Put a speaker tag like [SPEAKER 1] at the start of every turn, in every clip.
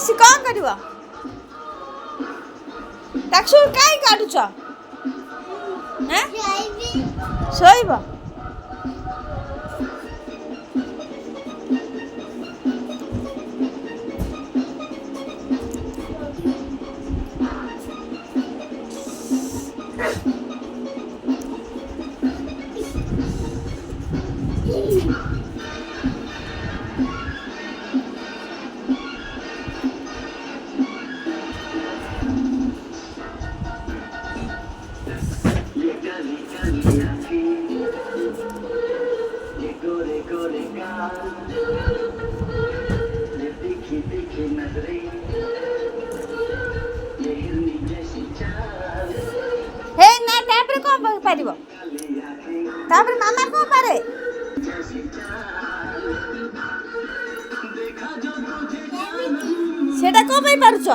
[SPEAKER 1] सी कौन करिव ताकू काई काटुछ हैं सोइब हे ना तापर कौन पारिबो तापर मामा कौन पारे सेटा को भाई पारुछ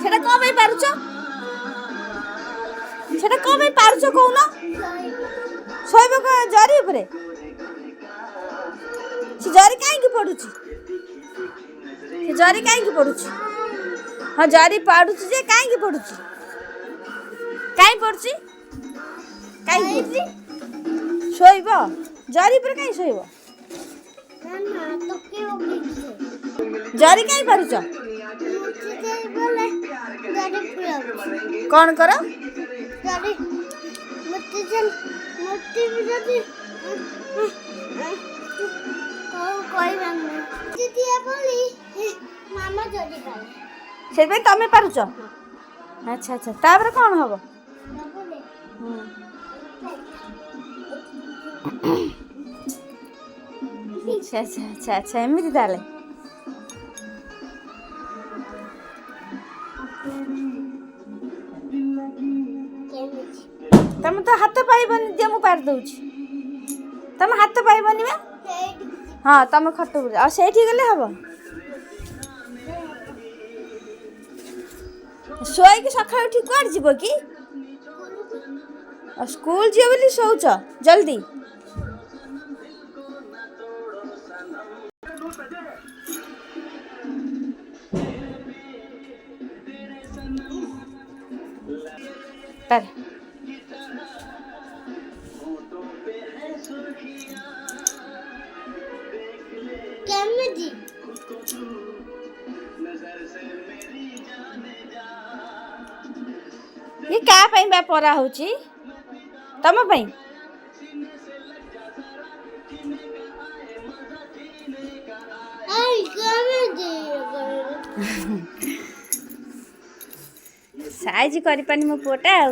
[SPEAKER 1] सेटा को भाई पारुछ सेटा को भाई पारुछ कोन सोइबो को जरी उपरे से जरी काई की पडुची से जरी काई की पडुची हां जरी पाडुची जे काई की पडुची काई पडुची काई सोइबो जरी पर काई सोइबो ना तो के ओके जरी काई पारुछ कौन करो से तमें पारुच अच्छा अच्छा तापर कौन हम अच्छा अच्छा अच्छा अच्छा एमती ताले तुम तो हाथ पाइबनी जे मु पार दउछि तुम हाथ पाइबनी बा हाँ तुम खट आ सेठी गले हबो सोई के सखा उठी कोड जीवो की स्कूल जीव बोली सोच जल्दी पर
[SPEAKER 2] केमजी
[SPEAKER 1] ये का पई बा परा होची तम पई
[SPEAKER 2] आई केमजी
[SPEAKER 1] साइज करि पानी मो पोटा आ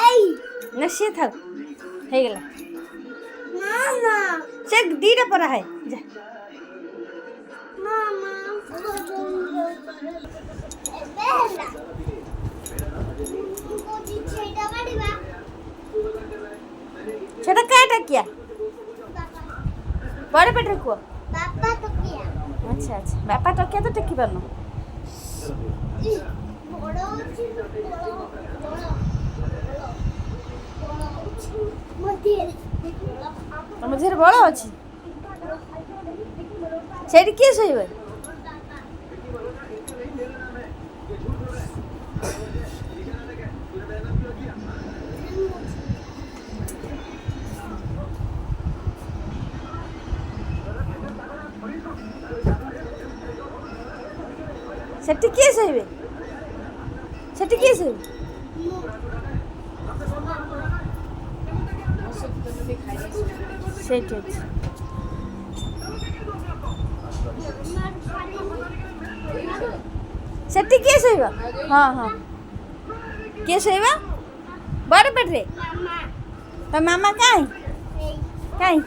[SPEAKER 2] आई
[SPEAKER 1] ना से था हे गेला
[SPEAKER 2] मामा
[SPEAKER 1] से दीरा परा है जा
[SPEAKER 2] मामा बेला कोची छेड़ा बाड़ीबा
[SPEAKER 1] छेड़ा काटा किया बड़े पेट को
[SPEAKER 2] पापा तो किया
[SPEAKER 1] अच्छा अच्छा बापा तो क्या तो टेकी परनो
[SPEAKER 2] बड़ो अछि बड़ो
[SPEAKER 1] तुम झेर बड़ अच्छी से किए शोब से किए शोबे से किए शोबे सेठी अच्छी सेठी किए शोब हाँ हाँ किए शोब बड़ पेट रे तो मामा काई काई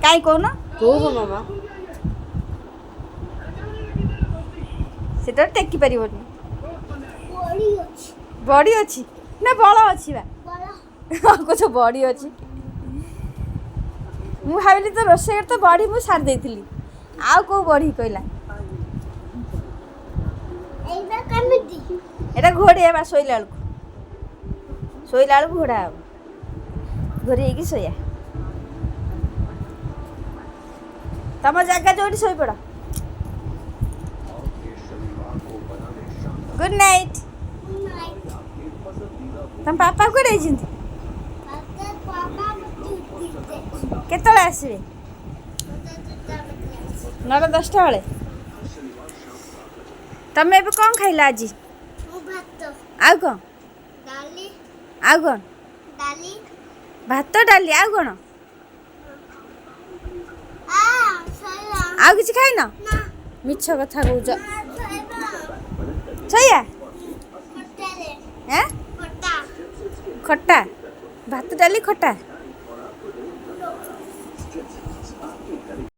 [SPEAKER 1] काई कौन
[SPEAKER 3] कौन मामा
[SPEAKER 1] से तो टेकी पारिबनी
[SPEAKER 2] बड़ी अछि
[SPEAKER 1] बड़ी अच्छी ना बड़ अच्छी बा
[SPEAKER 2] बड़ा
[SPEAKER 1] कुछ बड़ी अच्छी मु भाविली तो रोषेई तो बड़ी मु सार देइथिली आउ को बड़ी कहला
[SPEAKER 2] एबा केमती
[SPEAKER 1] एटा घोड़े बा सोइला घोड़ा घोड़े की सोया ତମ ଜାଗା ଯୋଉଠି ଶୋଇପଡ଼। Good night. ତମ ପାପା କୁଆଡ଼େ ଯାଇଛନ୍ତି? କେତେବେଳେ ଆସିବେ? 9ଟା 10ଟା ବେଳେ। ତମେ ଏବେ କ'ଣ ଖାଇଲ ଆଜି? ଆଉ କ'ଣ? ଆଉ କ'ଣ? ଭାତ ଡାଲି ଆଉ କ'ଣ? ଆଉ କିଛି ଖାଇନ? ମିଛ କଥା କହୁଛ। ଛୟା ଖଟା ଭାତ ଡାଲି ଖଟା।